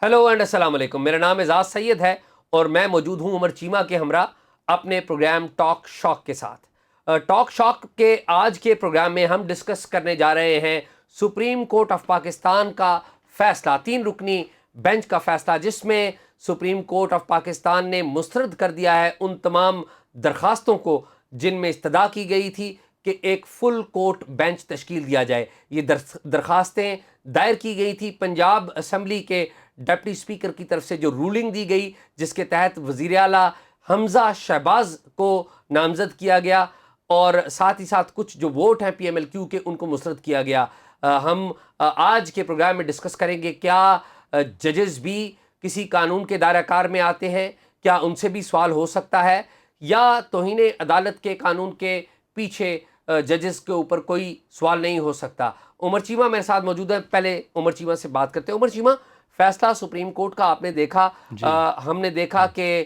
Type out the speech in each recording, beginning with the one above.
Hello and السلام علیکم. میرا نام اعزاز سید ہے اور میں موجود ہوں عمر چیمہ کے ہمراہ اپنے پروگرام ٹاک شاک کے ساتھ. ٹاک شاک کے آج کے پروگرام میں ہم ڈسکس کرنے جا رہے ہیں سپریم کورٹ آف پاکستان کا فیصلہ، 3 رکنی بینچ کا فیصلہ، جس میں سپریم کورٹ آف پاکستان نے مسترد کر دیا ہے ان تمام درخواستوں کو جن میں استدعا کی گئی تھی کہ ایک فل کورٹ بینچ تشکیل دیا جائے. یہ درخواستیں دائر کی گئی تھی پنجاب اسمبلی کے ڈپٹی اسپیکر کی طرف سے، جو رولنگ دی گئی جس کے تحت وزیر اعلیٰ حمزہ شہباز کو نامزد کیا گیا اور ساتھ ہی ساتھ کچھ جو ووٹ ہیں پی ایم ایل کیو کے ان کو مسترد کیا گیا. ہم آج کے پروگرام میں ڈسکس کریں گے کیا ججز بھی کسی قانون کے دائرہ کار میں آتے ہیں، کیا ان سے بھی سوال ہو سکتا ہے، یا توہین عدالت کے قانون کے پیچھے ججز کے اوپر کوئی سوال نہیں ہو سکتا. عمر چیمہ میرے ساتھ موجود ہے. پہلے عمر چیمہ سے بات کرتے ہیں. عمر چیمہ، فیصلہ سپریم کورٹ کا آپ نے دیکھا. ہم نے دیکھا کہ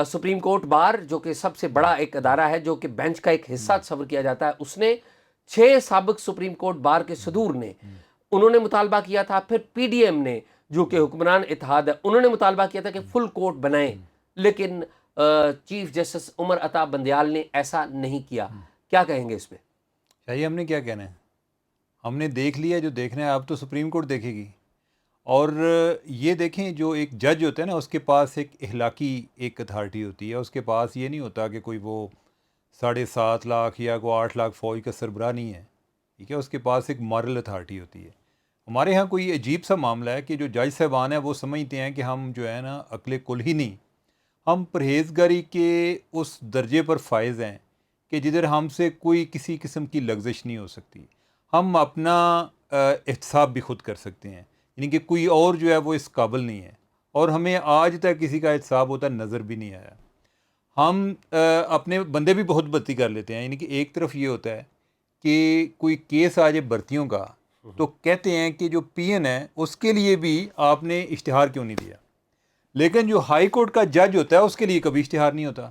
سپریم کورٹ بار جو کہ سب سے بڑا ایک ادارہ ہے جو کہ بینچ کا ایک حصہ تصور کیا جاتا ہے، اس نے 6 سابق سپریم کورٹ بار کے صدور نے انہوں نے مطالبہ کیا تھا، پھر پی ڈی ایم نے جو کہ حکمران اتحاد ہے انہوں نے مطالبہ کیا تھا کہ فل کورٹ بنائیں، لیکن چیف جسٹس عمر عطا بندیال نے ایسا نہیں کیا. کیا کہیں گے اس پہ؟ چاہیے ہم نے کیا کہنا ہے، ہم نے دیکھ لیا جو دیکھنا ہے. اب تو سپریم کورٹ دیکھے گی. اور یہ دیکھیں، جو ایک جج ہوتا ہے نا، اس کے پاس ایک اخلاقی ایک اتھارٹی ہوتی ہے. اس کے پاس یہ نہیں ہوتا کہ کوئی وہ 7.5 لاکھ یا کوئی 8 لاکھ فوج کا سربراہ نہیں ہے، ٹھیک ہے. اس کے پاس ایک مارل اتھارٹی ہوتی ہے. ہمارے ہاں کوئی عجیب سا معاملہ ہے کہ جو جج صاحبان ہیں وہ سمجھتے ہیں کہ ہم جو ہے نا عقل کل ہی نہیں، ہم پرہیزگاری کے اس درجے پر فائز ہیں کہ جدھر ہم سے کوئی کسی قسم کی لغزش نہیں ہو سکتی. ہم اپنا احتساب بھی خود کر سکتے ہیں، یعنی کہ کوئی اور جو ہے وہ اس قابل نہیں ہے، اور ہمیں آج تک کسی کا احتساب ہوتا نظر بھی نہیں آیا. ہم اپنے بندے بھی بہت بھرتی کر لیتے ہیں. یعنی کہ ایک طرف یہ ہوتا ہے کہ کوئی کیس آ جائے بھرتیوں کا تو کہتے ہیں کہ جو پی این ہے اس کے لیے بھی آپ نے اشتہار کیوں نہیں دیا، لیکن جو ہائی کورٹ کا جج ہوتا ہے اس کے لیے کبھی اشتہار نہیں ہوتا.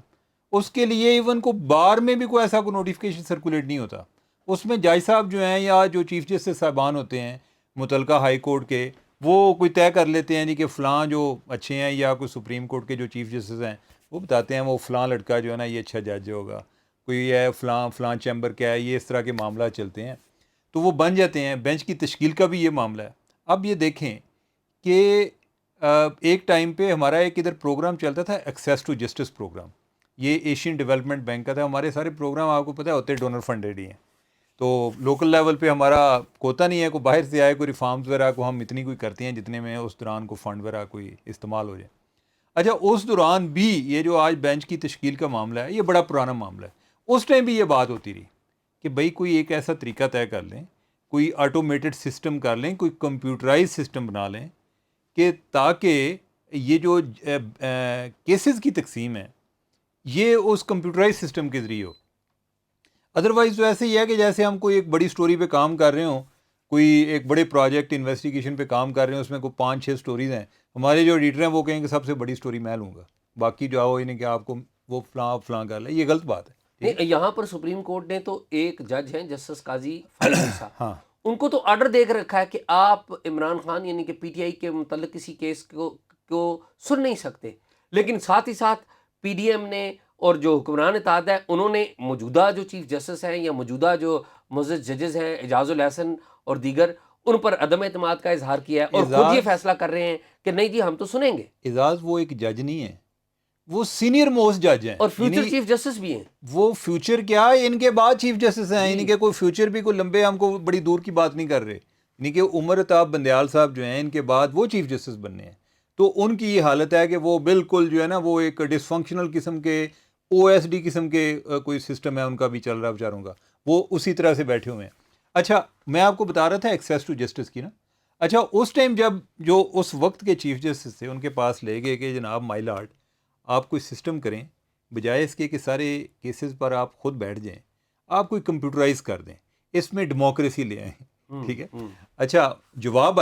اس کے لیے ایون کو بار میں بھی کوئی ایسا کوئی نوٹیفیکیشن سرکولیٹ نہیں ہوتا. اس میں جج صاحب جو ہیں یا جو چیف جسٹس صاحبان ہوتے ہیں متعلقہ ہائی کورٹ کے، وہ کوئی طے کر لیتے ہیں جی کہ فلاں جو اچھے ہیں، یا کوئی سپریم کورٹ کے جو چیف جسٹس ہیں وہ بتاتے ہیں وہ فلاں لڑکا جو ہے نا یہ اچھا جج ہوگا، کوئی ہے فلاں چیمبر کیا ہے، یہ اس طرح کے معاملات چلتے ہیں تو وہ بن جاتے ہیں. بینچ کی تشکیل کا بھی یہ معاملہ ہے. اب یہ دیکھیں کہ ایک ٹائم پہ ہمارا ایک ادھر پروگرام چلتا تھا ایکسیس ٹو جسٹس پروگرام، یہ ایشین ڈیولپمنٹ بینک کا تھا. ہمارے سارے پروگرام آپ کو پتہ ہوتے ڈونر فنڈیڈ ہی ہیں، تو لوکل لیول پہ ہمارا کوتا نہیں ہے کوئی باہر سے آئے کوئی ریفارمز وغیرہ کو ہم اتنی کوئی کرتے ہیں جتنے میں اس دوران کو فنڈ وغیرہ کوئی استعمال ہو جائے. اچھا، اس دوران بھی یہ جو آج بینچ کی تشکیل کا معاملہ ہے یہ بڑا پرانا معاملہ ہے. اس ٹائم بھی یہ بات ہوتی رہی کہ بھئی کوئی ایک ایسا طریقہ طے کر لیں، کوئی آٹومیٹڈ سسٹم کر لیں، کوئی کمپیوٹرائز سسٹم بنا لیں کہ تاکہ یہ جو کیسز کی تقسیم ہے یہ اس کمپیوٹرائز سسٹم کے ذریعے ہو. ادروائز تو ایسے ہی ہے کہ جیسے ہم کوئی ایک بڑی سٹوری پہ کام کر رہے ہوں، کوئی ایک بڑے پروجیکٹ انویسٹیگیشن پہ کام کر رہے ہیں، اس میں کوئی 5-6 سٹوریز ہیں، ہمارے جو ایڈیٹر ہیں وہ کہیں کہ سب سے بڑی سٹوری میں لوں گا، باقی جو آؤ انہیں کہ آپ کو وہ فلاں کر لیں. یہ غلط بات ہے. نہیں، یہاں پر سپریم کورٹ نے تو ایک جج ہیں جسٹس قاضی فائزل صاحب، ہاں، ان کو تو آرڈر دے کر رکھا ہے کہ آپ عمران خان یعنی کہ پی ٹی آئی کے متعلق کسی کیس کو سن نہیں سکتے، لیکن ساتھ ہی ساتھ پی ڈی ایم نے اور جو حکمران اتحاد ہے انہوں نے موجودہ جو چیف جسٹس ہیں یا موجودہ جو معزز ججز ہیں اعجاز الحسن اور دیگر، ان پر عدم اعتماد کا اظہار کیا ہے اور خود یہ فیصلہ کر رہے ہیں کہ نہیں جی ہم تو سنیں گے. اعزاز وہ ایک جج نہیں ہے، وہ سینئر موسٹ جج ہیں، اور فیوچر چیف جسٹس بھی ہیں. وہ فیوچر کیا ان کے بعد چیف جسٹس ہیں. یعنی کہ کوئی فیوچر بھی کوئی لمبے ہم کو بڑی دور کی بات نہیں کر رہے. یعنی کہ عمر عطا بندیال صاحب جو ہیں ان کے بعد وہ چیف جسٹس بننے ہیں. تو ان کی یہ حالت ہے کہ وہ بالکل جو ہے نا وہ ایک ڈس فنکشنل قسم کے او ایس ڈی قسم کے کوئی سسٹم ہے ان کا بھی چل رہا بیچاروں کا، وہ اسی طرح سے بیٹھے ہوئے ہیں. اچھا، میں آپ کو بتا رہا تھا ایکسیس ٹو جسٹس کی نا. اچھا، اس ٹائم جب جو اس وقت کے چیف جسٹس تھے ان کے پاس لے گئے کہ جناب مائی لارڈ آپ کوئی سسٹم کریں، بجائے اس کے کہ سارے کیسز پر آپ خود بیٹھ جائیں، آپ کوئی کمپیوٹرائز کر دیں، اس میں ڈیموکریسی لے آئیں. ٹھیک ہے. اچھا، جواب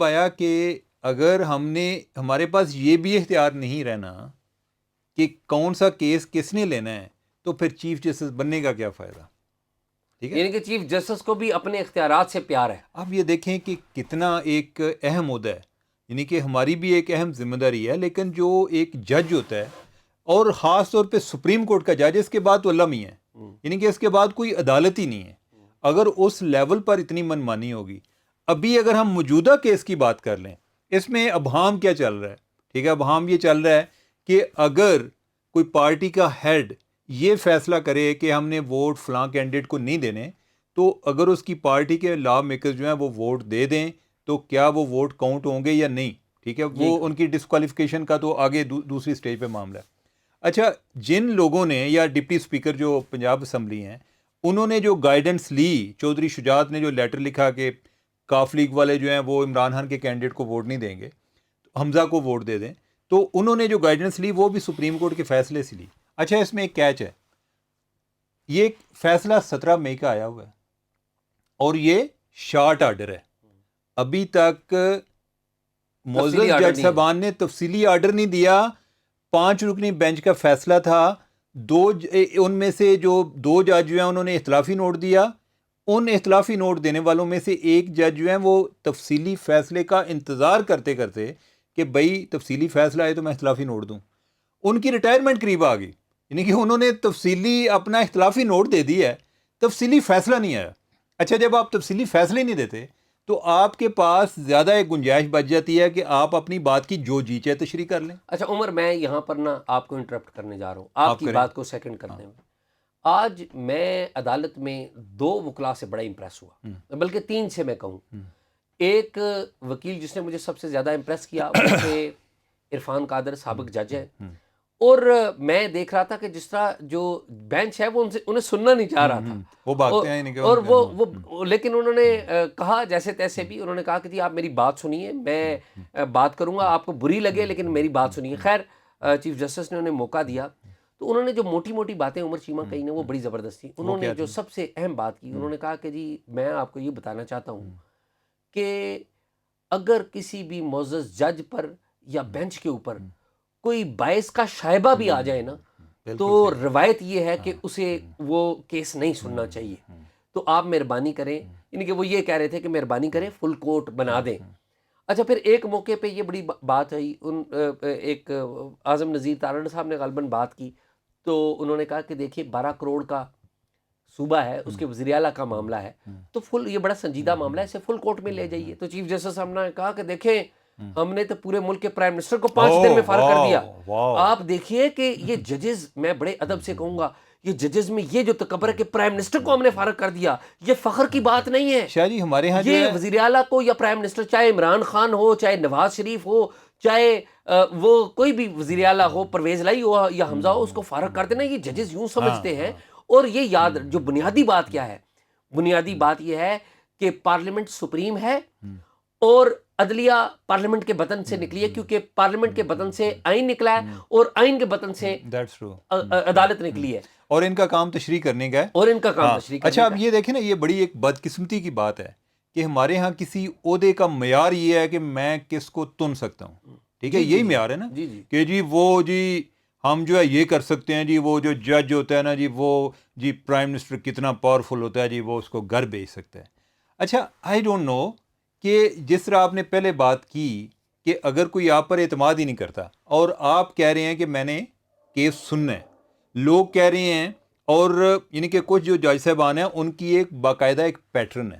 آیا کہ اگر ہمارے پاس یہ بھی اختیار نہیں رہنا کہ کون سا کیس کس نے لینا ہے تو پھر چیف جسٹس بننے کا کیا فائدہ. ٹھیک ہے، یعنی کہ چیف جسٹس کو بھی اپنے اختیارات سے پیار ہے. آپ یہ دیکھیں کہ کتنا ایک اہم عہدہ ہے. یعنی کہ ہماری بھی ایک اہم ذمہ داری ہے، لیکن جو ایک جج ہوتا ہے اور خاص طور پہ سپریم کورٹ کا جج، اس کے بعد تو اللہ میاں ہے، یعنی کہ اس کے بعد کوئی عدالت ہی نہیں ہے. اگر اس لیول پر اتنی منمانی ہوگی، ابھی اگر ہم موجودہ کیس کی بات کر لیں، اس میں ابہام کیا چل رہا ہے؟ ٹھیک ہے، ابہام یہ چل رہا ہے کہ اگر کوئی پارٹی کا ہیڈ یہ فیصلہ کرے کہ ہم نے ووٹ فلاں کینڈیڈیٹ کو نہیں دینے، تو اگر اس کی پارٹی کے لا میکرز جو ہیں وہ ووٹ دے دیں تو کیا وہ ووٹ کاؤنٹ ہوں گے یا نہیں؟ ٹھیک ہے، وہ ان کی ڈسکوالیفیکیشن کا تو آگے دوسری سٹیج پہ معاملہ ہے. اچھا، جن لوگوں نے یا ڈپٹی اسپیکر جو پنجاب اسمبلی ہیں، انہوں نے جو گائیڈنس لی، چودھری شجاعت نے جو لیٹر لکھا کہ کاف لیگ والے جو ہیں وہ عمران خان کے کینڈیڈیٹ کو ووٹ نہیں دیں گے، حمزہ کو ووٹ دے دیں، تو انہوں نے جو گائیڈنس لی وہ بھی سپریم کورٹ کے فیصلے سے لی. اچھا، اس میں ایک کیچ ہے، یہ ایک فیصلہ 17 مئی کا آیا ہوا ہے اور یہ شارٹ آرڈر ہے. ابھی تک معزز جج صاحبان نے تفصیلی آرڈر نہیں دیا. 5 رکنی بینچ کا فیصلہ تھا، ان میں سے جو 2 جج جو ہیں انہوں نے اختلافی نوٹ دیا. ان اختلافی نوٹ دینے والوں میں سے ایک جج جو ہیں وہ تفصیلی فیصلے کا انتظار کرتے کرتے کہ بھئی تفصیلی فیصلہ آئے تو میں اختلافی نوٹ دوں، ان کی ریٹائرمنٹ قریب آ گئی. یعنی کہ انہوں نے تفصیلی اپنا اختلافی نوٹ دے دیا ہے، تفصیلی فیصلہ نہیں آیا. اچھا، جب آپ تفصیلی فیصلے نہیں دیتے تو آپ کے پاس زیادہ ایک گنجائش بچ جاتی ہے کہ آپ اپنی بات کی جو جی چاہے تشریح کر لیں. اچھا عمر، میں یہاں پر نا آپ کو انٹرپٹ کرنے جا رہا ہوں، آپ کی بات کو سیکنڈ کرنے میں. آج میں عدالت میں 2 وکلاء سے بڑا امپریس ہوا، بلکہ 3 سے میں کہوں. ایک وکیل جس نے مجھے سب سے زیادہ امپریس کیا وہ تھے عرفان قادر، سابق جج ہے. اور میں دیکھ رہا تھا کہ جس طرح جو بینچ ہے وہ انہیں سننا نہیں چاہ رہا تھا، وہ بھاگتے ہیں اور وہ لیکن انہوں نے کہا جیسے تیسے بھی، انہوں نے کہا کہ جی آپ میری بات سنیے، میں بات کروں گا، آپ کو بری لگے لیکن میری بات سنیے. خیر چیف جسٹس نے انہیں موقع دیا تو انہوں نے جو موٹی موٹی باتیں عمر چیمہ کہی نے وہ بڑی زبردست تھی. انہوں نے جو سب سے اہم بات کی، انہوں نے کہا کہ جی میں آپ کو یہ بتانا چاہتا ہوں کہ اگر کسی بھی معزز جج پر یا بینچ کے اوپر کوئی باعث کا شائبہ بھی آ جائے نا تو روایت یہ ہے کہ اسے وہ کیس نہیں سننا چاہیے. تو آپ مہربانی کریں، یعنی کہ وہ یہ کہہ رہے تھے کہ مہربانی کریں فل کورٹ بنا دیں. اچھا، پھر ایک موقع پہ یہ بڑی بات ہوئی، ایک اعظم نذیر تارڑ صاحب نے غالباً بات کی تو انہوں نے کہا کہ دیکھیے 12 کروڑ کا صوبہ ہے، اس کے وزیر اعلیٰ کا معاملہ ہے تو یہ بڑا سنجیدہ معاملہ ہے، اسے فل کورٹ میں لے جائیے. تو چیف جسٹس صاحب نے کہا کہ دیکھیں ہم نے تو پورے ملک کے پرائم منسٹر کو 5 دن میں فارغ کر دیا. آپ دیکھیے کہ یہ ججز، میں بڑے ادب سے کہوں گا، یہ ججز میں یہ جو تکبر ہے کہ پرائم منسٹر کو ہم نے فارغ کر دیا، یہ فخر کی بات نہیں ہے. شاہ جی ہمارے ہاں یہ وزیر اعلیٰ کو یا پرائم منسٹر، چاہے عمران خان ہو، چاہے نواز شریف ہو، چاہے وہ کوئی بھی وزیر اعلیٰ ہو، پرویز لائی ہو یا حمزہ ہو، اس کو فارغ کر دینا. یہ ججز یوں سمجھتے ہیں. اور یہ یاد، جو بنیادی بات کیا ہے، بنیادی بات یہ ہے کہ پارلیمنٹ سپریم ہے اور عدلیہ پارلیمنٹ کے بطن سے نکلی ہے، کیونکہ پارلیمنٹ کے بطن سے آئین نکلا ہے اور آئین کے بطن سے عدالت نکلی ہے، اور ان کا کام تشریح کرنے کا ہے، اور ان کا کام تشریح کرنے کا. اچھا، اب یہ دیکھیں نا، یہ بڑی ایک بدقسمتی کی بات ہے کہ ہمارے ہاں کسی عہدے کا معیار یہ ہے کہ میں کس کو تن سکتا ہوں. ٹھیک ہے، یہی معیار ہے نا کہ جی وہ جی ہم جو ہے یہ کر سکتے ہیں، جی وہ جو جج ہوتا ہے نا جی وہ جی پرائم منسٹر کتنا پاورفل ہوتا ہے، جی وہ اس کو گھر بھیج سکتا ہے. اچھا، آئی ڈونٹ نو کہ جس طرح آپ نے پہلے بات کی کہ اگر کوئی آپ پر اعتماد ہی نہیں کرتا اور آپ کہہ رہے ہیں کہ میں نے کیس سننا ہے، لوگ کہہ رہے ہیں، اور یعنی کہ کچھ جو جج صاحبان ہیں ان کی ایک باقاعدہ ایک پیٹرن ہے،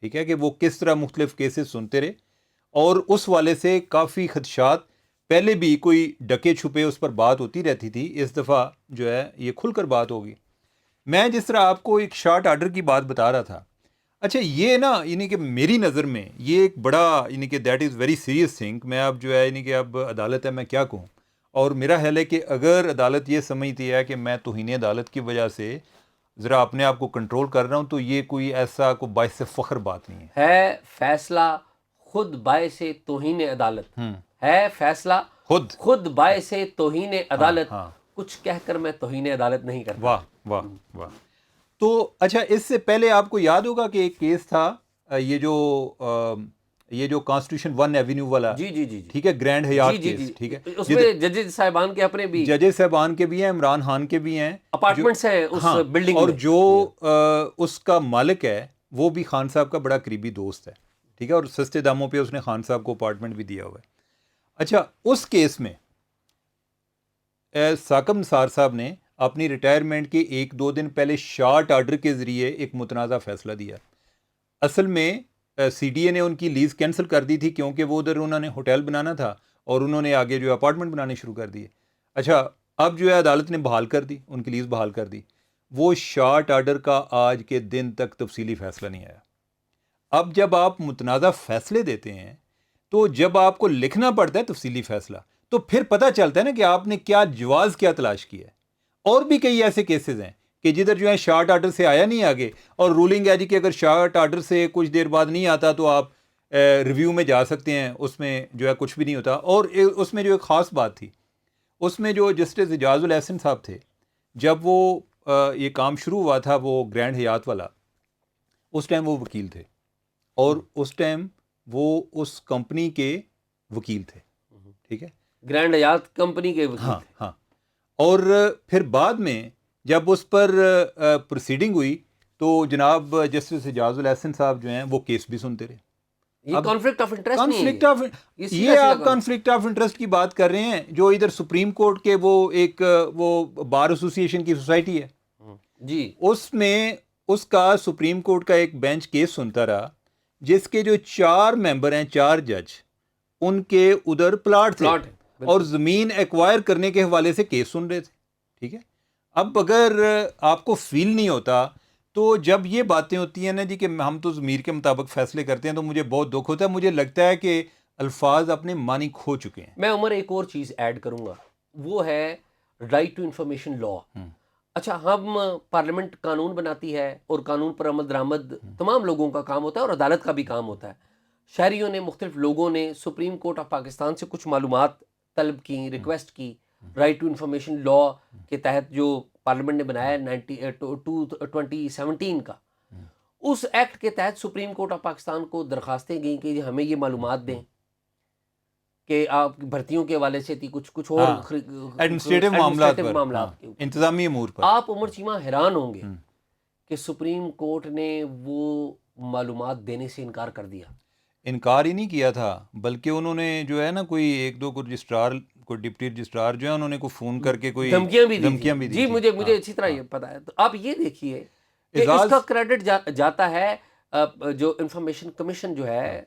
ٹھیک ہے، کہ وہ کس طرح مختلف کیسز سنتے رہے، اور اس والے سے کافی خدشات پہلے بھی کوئی ڈکے چھپے اس پر بات ہوتی رہتی تھی. اس دفعہ جو ہے یہ کھل کر بات ہوگی. میں جس طرح آپ کو ایک شارٹ آرڈر کی بات بتا رہا تھا، اچھا یہ نا یعنی کہ میری نظر میں یہ ایک بڑا یعنی کہ that is very serious thing. میں اب جو ہے یعنی کہ اب عدالت ہے، میں کیا کہوں، اور میرا خیال ہے کہ اگر عدالت یہ سمجھتی ہے کہ میں توہین عدالت کی وجہ سے ذرا اپنے آپ کو کنٹرول کر رہا ہوں تو یہ کوئی ایسا کوئی باعث فخر بات نہیں ہے. فیصلہ خود باعث توہین عدالت ہے، فیصلہ خود باعث توہین عدالت. کچھ کہہ کر میں توہین عدالت نہیں کرتا. واہ واہ واہ. تو اچھا، اس سے پہلے آپ کو یاد ہوگا کہ ایک کیس تھا یہ جو کانسٹیٹیوشن 1 ایونیو والا، جی ٹھیک ہے، گرینڈ حیات کیس، ٹھیک ہے، اس میں ججز صاحبان کے اپنے بھی، ججز صاحبان کے بھی ہیں، عمران خان کے بھی ہیں، اپارٹمنٹس ہیں اس بلڈنگ میں، اور جو اس کا مالک ہے وہ بھی خان صاحب کا بڑا قریبی دوست ہے. ٹھیک ہے, اور سستے داموں پہ اس نے خان صاحب کو اپارٹمنٹ بھی دیا ہوا ہے. اچھا, اس کیس میں ثاقب نثار صاحب نے اپنی ریٹائرمنٹ کے 1-2 دن پہلے شارٹ آرڈر کے ذریعے ایک متنازع فیصلہ دیا. اصل میں سی ڈی اے نے ان کی لیز کینسل کر دی تھی کیونکہ وہ ادھر انہوں نے ہوٹل بنانا تھا اور انہوں نے آگے جو ہے اپارٹمنٹ بنانے شروع کر دیے. اچھا, اب جو ہے عدالت نے بحال کر دی, ان کی لیز بحال کر دی. وہ شارٹ آرڈر کا آج کے دن تک تفصیلی فیصلہ نہیں آیا. اب جب آپ متنازع فیصلے دیتے ہیں تو جب آپ کو لکھنا پڑتا ہے تفصیلی فیصلہ, تو پھر پتہ چلتا ہے نا کہ آپ نے کیا جواز کیا تلاش کیا ہے. اور بھی کئی ایسے کیسز ہیں کہ جدھر جو ہے شارٹ آرڈر سے آیا نہیں آگے, اور رولنگ ہے جی کہ اگر شارٹ آرڈر سے کچھ دیر بعد نہیں آتا تو آپ ریویو میں جا سکتے ہیں, اس میں جو ہے کچھ بھی نہیں ہوتا. اور اس میں جو ایک خاص بات تھی, اس میں جو جسٹس اعجاز الاحسن صاحب تھے, جب وہ یہ کام شروع ہوا تھا وہ گرینڈ حیات والا, اس ٹائم وہ وکیل تھے اور اس ٹائم وہ اس کمپنی کے وکیل تھے. ٹھیک ہے, گرینڈ حیات کمپنی کے وکیل ہاں تھے. ہاں. اور پھر بعد میں جب اس پر پروسیڈنگ ہوئی تو جناب جسٹس اعجاز الاحسن صاحب جو ہیں وہ کیس بھی سنتے رہے. یہ کانفلکٹ آف انٹرسٹ نہیں کانفلکٹ ہے, آف یہ آپ کانفلکٹ آف انٹرسٹ کی بات کر رہے ہیں جو ادھر سپریم کورٹ کے وہ ایک وہ بار ایسوسی ایشن کی سوسائٹی ہے جی, اس میں اس کا سپریم کورٹ کا ایک بینچ کیس سنتا رہا جس کے جو 4 ممبر ہیں, 4 جج, ان کے ادھر پلاٹ تھے اور زمین ایکوائر کرنے کے حوالے سے کیس سن رہے تھے. ٹھیک ہے, اب اگر آپ کو فیل نہیں ہوتا تو جب یہ باتیں ہوتی ہیں نا جی کہ ہم تو ضمیر کے مطابق فیصلے کرتے ہیں تو مجھے بہت دکھ ہوتا ہے. مجھے لگتا ہے کہ الفاظ اپنے معنی کھو چکے ہیں. میں عمر ایک اور چیز ایڈ کروں گا, وہ ہے رائٹ ٹو انفارمیشن لا. اچھا, ہم پارلیمنٹ قانون بناتی ہے اور قانون پر عمل درآمد تمام لوگوں کا کام ہوتا ہے اور عدالت کا بھی کام ہوتا ہے. شہریوں نے, مختلف لوگوں نے سپریم کورٹ آف پاکستان سے کچھ معلومات طلب کی, ریکویسٹ کی. رائٹ ٹو انفارمیشن لا کے تحت جو پارلیمنٹ نے بنایا ہے 2017 کا, اس ایکٹ کے تحت سپریم کورٹ آف پاکستان کو درخواستیں گئیں کہ ہمیں یہ معلومات دیں کہ آپ بھرتیوں کے حوالے سے تھی, کچھ اور ایڈمنسٹریٹو معاملات کے اوپر, انتظامی امور پر. آپ عمر چیمہ حیران ہوں گے کہ سپریم کورٹ نے وہ معلومات دینے سے انکار کر دیا. انکار ہی نہیں کیا تھا بلکہ انہوں نے جو ہے نا کوئی 1-2 کو رجسٹرار, کوئی ڈپٹی رجسٹرار جو ہے انہوں نے کوئی فون کر کے کوئی دھمکیاں بھی دی. جی, مجھے اچھی طرح یہ پتا ہے. تو آپ یہ دیکھیے کہ اس کا کریڈٹ جاتا ہے جو انفارمیشن کمیشن جو ہے,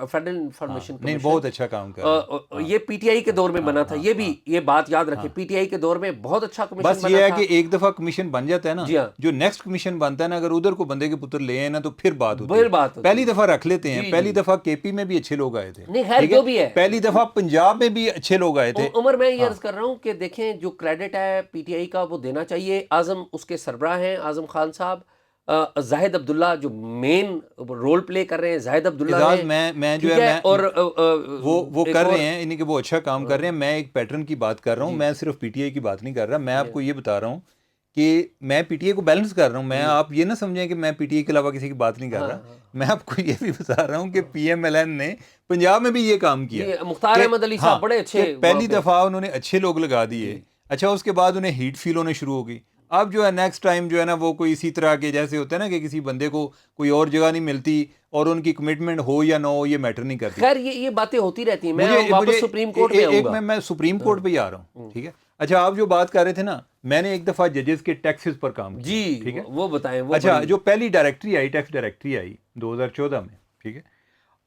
فیڈرل انفارمیشن نہیں, کمیشن, بہت اچھا کام کر رہا ہے. یہ پی ٹی آئی کے دور میں بنا تھا. یہ بھی یہ بات یاد رکھیں, پی ٹی آئی کے دور میں بہت اچھا کمیشن بنا تھا. بس یہ ہے کہ ایک دفعہ کمیشن بن جاتا ہے نا, جو نیکسٹ کمیشن بنتا ہے نا, اگر ادھر کو بندے کے پتر لے آئے نا تو پھر بات ہوتی ہے. پہلی دفعہ رکھ لیتے ہیں, پہلی دفعہ کے پی میں بھی اچھے لوگ آئے تھے, نہیں خیر جو بھی ہے, پہلی دفعہ پنجاب میں بھی اچھے لوگ آئے تھے. عمر میں یہ عرض کر رہا ہوں کہ دیکھیں جو کریڈٹ ہے پی ٹی آئی کا وہ دینا چاہیے. اعظم اس کے سربراہ ہیں, اعظم خان صاحب. زاہد عبداللہ جو مین رول پلے کر رہے ہیں, زاہد عبداللہ میں جو ہے اور وہ کر رہے ہیں, یعنی کہ وہ اچھا کام کر رہے ہیں. میں ایک پیٹرن کی بات کر رہا ہوں, میں صرف پی ٹی آئی کی بات نہیں کر رہا. میں آپ کو یہ بتا رہا ہوں کہ میں پی ٹی آئی کو بیلنس کر رہا ہوں. میں آپ یہ نہ سمجھیں کہ میں پی ٹی آئی کے علاوہ کسی کی بات نہیں کر رہا. میں آپ کو یہ بھی بتا رہا ہوں کہ پی ایم ایل این نے پنجاب میں بھی یہ کام کیا. مختار احمد علی صاحب بڑے اچھے, پہلی دفعہ انہوں نے اچھے لوگ لگا دیے. اچھا, اس کے بعد انہیں ہیٹ فیل ہونے شروع ہو گئی. اب جو ہے نیکسٹ ٹائم جو ہے نا وہ کوئی اسی طرح کے جیسے ہوتا ہے نا کہ کسی بندے کو کوئی اور جگہ نہیں ملتی اور ان کی کمٹمنٹ ہو یا نہ ہو یہ میٹر نہیں کرتی. خیر یہ باتیں ہوتی رہتی ہیں. میں واپس سپریم کورٹ میں آؤں گا. میں سپریم کورٹ پہ ہی آ رہا ہوں. ٹھیک ہے, اچھا آپ جو بات کر رہے تھے نا, میں نے ایک دفعہ ججز کے ٹیکسز پر کام کیا. جی, ٹھیک ہے, وہ بتائیں. اچھا, جو پہلی ڈائریکٹری آئی, ٹیکس ڈائریکٹری آئی 2014 میں. ٹھیک ہے,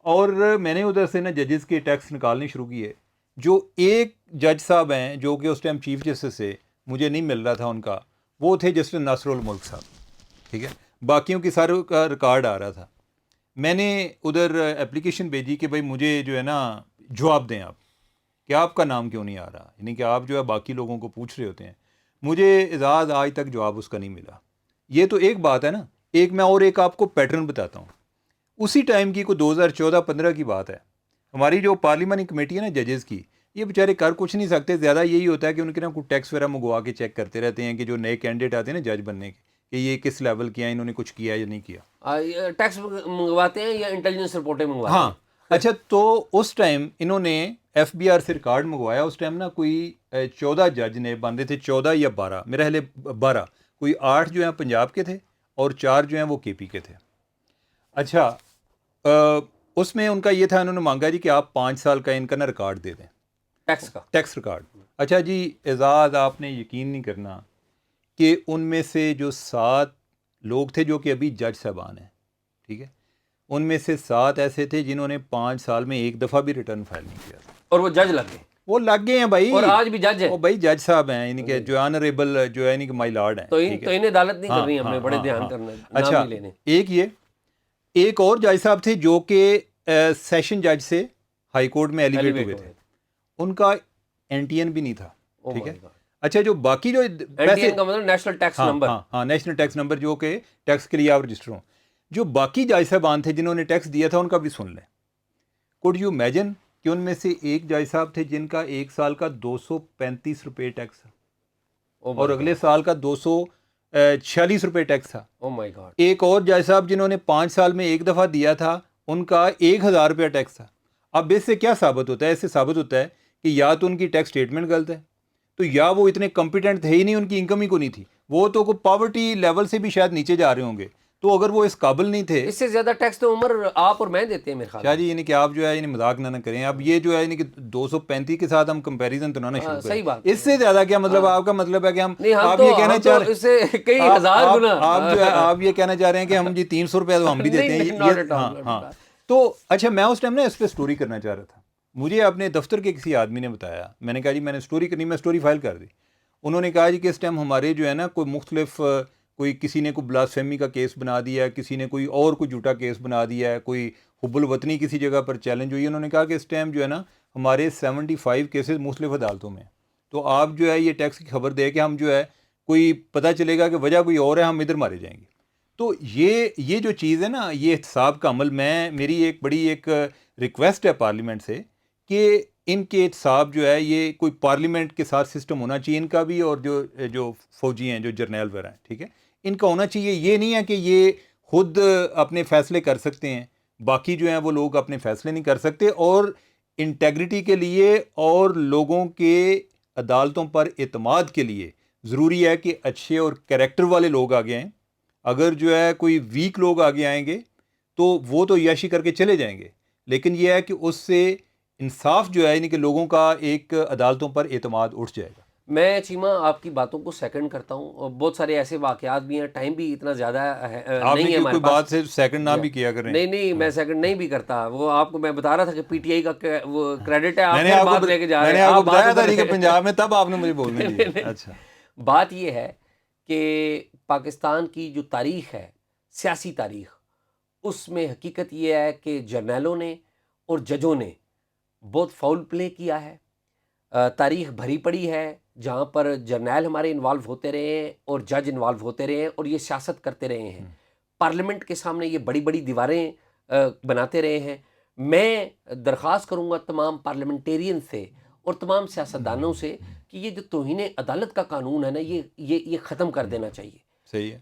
اور میں نے ادھر سے نا ججز کے ٹیکس نکالنے شروع کیے. جو ایک جج صاحب ہیں جو کہ اس ٹائم چیف جسٹس سے مجھے نہیں مل رہا تھا ان کا, وہ تھے جسٹس ناصر الملک صاحب. ٹھیک ہے, باقیوں کی ساروں کا ریکارڈ آ رہا تھا. میں نے ادھر اپلیکیشن بھیجی کہ بھائی مجھے جو ہے نا جواب دیں آپ کہ آپ کا نام کیوں نہیں آ رہا, یعنی کہ آپ جو ہے باقی لوگوں کو پوچھ رہے ہوتے ہیں. مجھے اعزاز آج تک جواب اس کا نہیں ملا. یہ تو ایک بات ہے نا. ایک میں اور ایک آپ کو پیٹرن بتاتا ہوں. اسی ٹائم کی کوئی 2014-15 کی بات ہے. ہماری جو پارلیمانی کمیٹی ہے نا ججز کی, یہ بیچارے کر کچھ نہیں سکتے. زیادہ یہی ہوتا ہے کہ ان کے نا کوئی ٹیکس وغیرہ منگوا کے چیک کرتے رہتے ہیں کہ جو نئے کینڈیڈیٹ آتے ہیں نا جج بننے کے, کہ یہ کس لیول کیا ہے, انہوں نے کچھ کیا یا نہیں کیا. ٹیکس منگواتے ہیں یا انٹیلیجنس رپورٹیں منگواتے ہیں. ہاں, اچھا, تو اس ٹائم انہوں نے ایف بی آر سے ریکارڈ منگوایا. اس ٹائم نا کوئی 14 جج نے بندے تھے, 14 یا 12, میرا خیال ہے 12. کوئی 8 جو ہیں پنجاب کے تھے اور 4 جو ہیں وہ کے پی کے تھے. اچھا, اس میں ان کا یہ تھا, انہوں نے مانگا جی کہ آپ 5 سال کا ان کا نا ریکارڈ دے دیں, ٹیکس کا. Tax record. اچھا جی اعزاز, آپ نے یقین نہیں کرنا کہ ان میں سے جو 7 لوگ تھے جو کہ ابھی جج صاحبان ہیں, ٹھیک ہے, ان میں سے 7 ایسے تھے جنہوں نے 5 سال میں ایک دفعہ بھی ریٹرن فائل نہیں کیا تھا, اور وہ جج لگ گئے, وہ لگ گئے ہیں بھائی, اور آج بھی جج ہیں. وہ بھائی جج صاحب ہیں, یعنی کہ جو آنریبل جو ہے یعنی کہ مائی لارڈ ہیں, تو ٹھیک ہے. انہیں عدالت نہیں کرنی, ہم نے بڑے ہاں دھیان ہاں. کرنا, نام اچھا نہیں لینے. ایک یہ, ایک اور جج صاحب تھے جو کہ سیشن جج سے ہائی کورٹ میں ایلیویٹ ہوئے تھے, ان کا NTN بھی نہیں تھا, ٹھیک ہے. اچھا جو باقی جو پیسے, NTN کا مطلب نیشنل ٹیکس نمبر, ہاں نیشنل ٹیکس نمبر, جو کہ ٹیکس کے لیے آپ رجسٹر ہوں. جو باقی جج صاحبان تھے جنہوں نے ٹیکس دیا تھا ان کا بھی سن لیں. کوڈ یو امیجن کہ ان میں سے ایک جج صاحب تھے جن کا ایک سال کا 235 روپے ٹیکس تھا, اور اگلے سال کا 246 روپے ٹیکس تھا. ایک اور جج صاحب جنہوں نے 5 سال میں ایک دفعہ دیا تھا, ان کا 1000 روپیہ ٹیکس تھا. اب اس سے کیا ثابت ہوتا ہے؟ اس سے ثابت ہوتا ہے کہ یا تو ان کی ٹیکس اسٹیٹمنٹ غلط ہے, تو یا وہ اتنے کمپیٹنٹ تھے ہی نہیں, ان کی انکم ہی کو نہیں تھی, وہ تو پاورٹی لیول سے بھی شاید نیچے جا رہے ہوں گے. تو اگر وہ اس قابل نہیں تھے, اس سے زیادہ ٹیکس تو عمر آپ اور میں دیتے ہیں میرے خیال شاہ جی, یعنی کہ آپ جو ہے یعنی مذاق نہ کریں. اب یہ جو ہے یعنی کہ 235 کے ساتھ ہم کمپیریزن تو نہ شروع کریں. صحیح بات, اس سے زیادہ کیا مطلب, آپ کا مطلب ہے کہ ہم آپ یہ کہنا چاہ رہے ہیں, اس سے کئی ہزار گنا, آپ جو ہے آپ یہ کہنا چاہ رہے ہیں کہ ہم جی 300 روپے تو ہم بھی دیتے ہیں. ہاں. تو اچھا میں اس ٹائم نا اس پہ سٹوری کرنا چاہ رہا تھا. مجھے اپنے دفتر کے کسی آدمی نے بتایا, میں نے کہا جی میں نے سٹوری کرنی, میں سٹوری فائل کر دی. انہوں نے کہا جی کہ اس ٹائم ہمارے جو ہے نا کوئی مختلف, کوئی کسی نے کوئی بلاسفیمی کا کیس بنا دیا ہے, کسی نے کوئی اور کوئی جھوٹا کیس بنا دیا ہے, کوئی حب الوطنی کسی جگہ پر چیلنج ہوئی. انہوں نے کہا کہ اس ٹائم جو ہے نا ہمارے 75 کیسز مختلف عدالتوں میں, تو آپ جو ہے یہ ٹیکس کی خبر دے کہ ہم جو ہے کوئی پتہ چلے گا کہ وجہ کوئی اور ہے, ہم ادھر مارے جائیں گے. تو یہ جو چیز ہے نا, یہ احتساب کا عمل, میری ایک بڑی ایک ریکویسٹ ہے پارلیمنٹ سے کہ ان کے احتساب جو ہے یہ کوئی پارلیمنٹ کے ساتھ سسٹم ہونا چاہیے ان کا بھی, اور جو فوجی ہیں, جو جرنیل وغیرہ ہیں, ٹھیک ہے, ان کا ہونا چاہیے. یہ نہیں ہے کہ یہ خود اپنے فیصلے کر سکتے ہیں, باقی جو ہیں وہ لوگ اپنے فیصلے نہیں کر سکتے. اور انٹیگریٹی کے لیے اور لوگوں کے عدالتوں پر اعتماد کے لیے ضروری ہے کہ اچھے اور کریکٹر والے لوگ آگے آئیں. اگر جو ہے کوئی ویک لوگ آگے آئیں گے تو وہ تو عیاشی کر کے چلے جائیں گے, لیکن یہ ہے کہ اس سے انصاف جو ہے یعنی کہ لوگوں کا ایک عدالتوں پر اعتماد اٹھ جائے گا. میں چیمہ آپ کی باتوں کو سیکنڈ کرتا ہوں, اور بہت سارے ایسے واقعات بھی ہیں, ٹائم بھی اتنا زیادہ نہیں ہے ہمارے کوئی پاس. بات سے سیکنڈ نہ بھی کیا کریں. نہیں میں سیکنڈ نہیں بھی کرتا, وہ آپ کو میں بتا رہا تھا کہ پی ٹی آئی کا وہ کریڈٹ ہے, میں نے آپ بات لے کے جا رہے ہیں. آپ کو بتایا تھا کہ پنجاب میں, تب آپ نے مجھے بولنے دیا. اچھا بات یہ ہے کہ پاکستان کی جو تاریخ ہے, سیاسی تاریخ, اس میں حقیقت یہ ہے کہ جرنیلوں نے اور ججوں نے بہت فاؤل پلے کیا ہے. تاریخ بھری پڑی ہے جہاں پر جرنیل ہمارے انوالو ہوتے رہے ہیں اور جج انوالو ہوتے رہے ہیں, اور یہ سیاست کرتے رہے ہیں. پارلیمنٹ کے سامنے یہ بڑی بڑی دیواریں بناتے رہے ہیں. میں درخواست کروں گا تمام پارلیمنٹیرین سے اور تمام سیاستدانوں سے کہ یہ جو توہین عدالت کا قانون ہے نا, یہ ختم کر دینا چاہیے. صحیح ہے.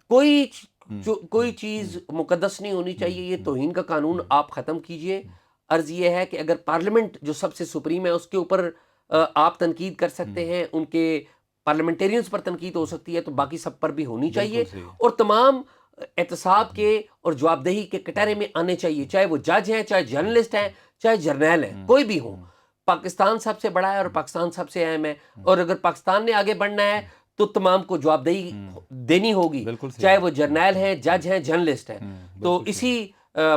کوئی چیز مقدس نہیں ہونی چاہیے. یہ توہین کا قانون آپ ختم کیجئے. عرض یہ ہے کہ اگر پارلیمنٹ جو سب سے سپریم ہے اس کے اوپر آپ تنقید کر سکتے ہیں, ان کے پارلیمنٹیرینز پر تنقید ہو سکتی ہے, تو باقی سب پر بھی ہونی چاہیے. اور تمام احتساب کے اور جواب دہی کے کٹہرے میں آنے چاہیے, چاہے وہ جج ہیں, چاہے جرنلسٹ ہیں, چاہے جرنیل ہیں, کوئی بھی ہوں. پاکستان سب سے بڑا ہے اور پاکستان سب سے اہم ہے, اور اگر پاکستان نے آگے بڑھنا ہے تو تمام کو جواب دہی دینی ہوگی, چاہے وہ جرنیل ہیں, جج ہیں, جرنلسٹ ہیں. تو اسی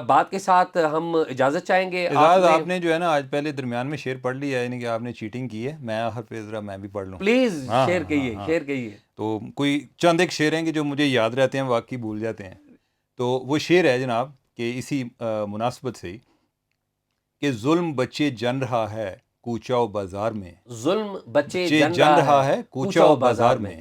بات کے ساتھ ہم اجازت چاہیں گے. آپ نے جو ہے نا آج پہلے درمیان میں شعر پڑھ لیا ہے, یعنی کہ آپ نے چیٹنگ کی ہے. میں آخر پہ ذرا میں بھی پڑھ لوں پلیز. شعر کہیے. تو کوئی چند ایک شعر ہیں کہ جو مجھے یاد رہتے ہیں, واقعی بھول جاتے ہیں. تو وہ شعر ہے جناب کہ اسی مناسبت سے کہ ظلم بچے جن رہا ہے کوچہ و بازار میں, ظلم بچے جن رہا ہے کوچہ و بازار میں,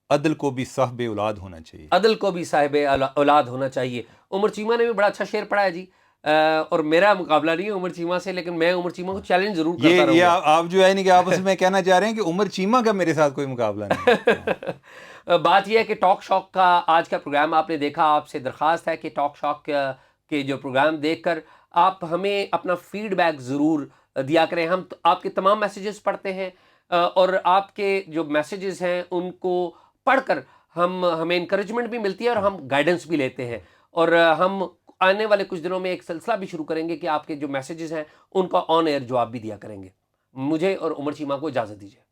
عدل کو بھی صاحب اولاد ہونا چاہیے. عدل کو بھی صاحب اولاد ہونا چاہیے. عمر چیمہ نے بھی بڑا اچھا شعر پڑھا ہے جی, اور میرا مقابلہ نہیں ہے عمر چیمہ سے, لیکن میں عمر چیمہ کو چیلنج ضرور کرتا رہوں گا. آپ جو ہے کہ آپ اس میں کہنا چاہ رہے ہیں کہ عمر چیمہ کا میرے ساتھ کوئی مقابلہ نہیں. بات یہ ہے کہ ٹاک شاک کا آج کا پروگرام آپ نے دیکھا. آپ سے درخواست ہے کہ ٹاک شاک کے جو پروگرام دیکھ کر آپ ہمیں اپنا فیڈ بیک ضرور دیا کریں. ہم آپ کے تمام میسیجز پڑھتے ہیں, اور آپ کے جو میسیجز ہیں ان کو پڑھ کر ہمیں انکریجمنٹ بھی ملتی ہے اور ہم گائیڈنس بھی لیتے ہیں. اور ہم آنے والے کچھ دنوں میں ایک سلسلہ بھی شروع کریں گے کہ آپ کے جو میسیجز ہیں ان کا آن ایئر جواب بھی دیا کریں گے. مجھے اور عمر چیمہ کو اجازت دیجیے.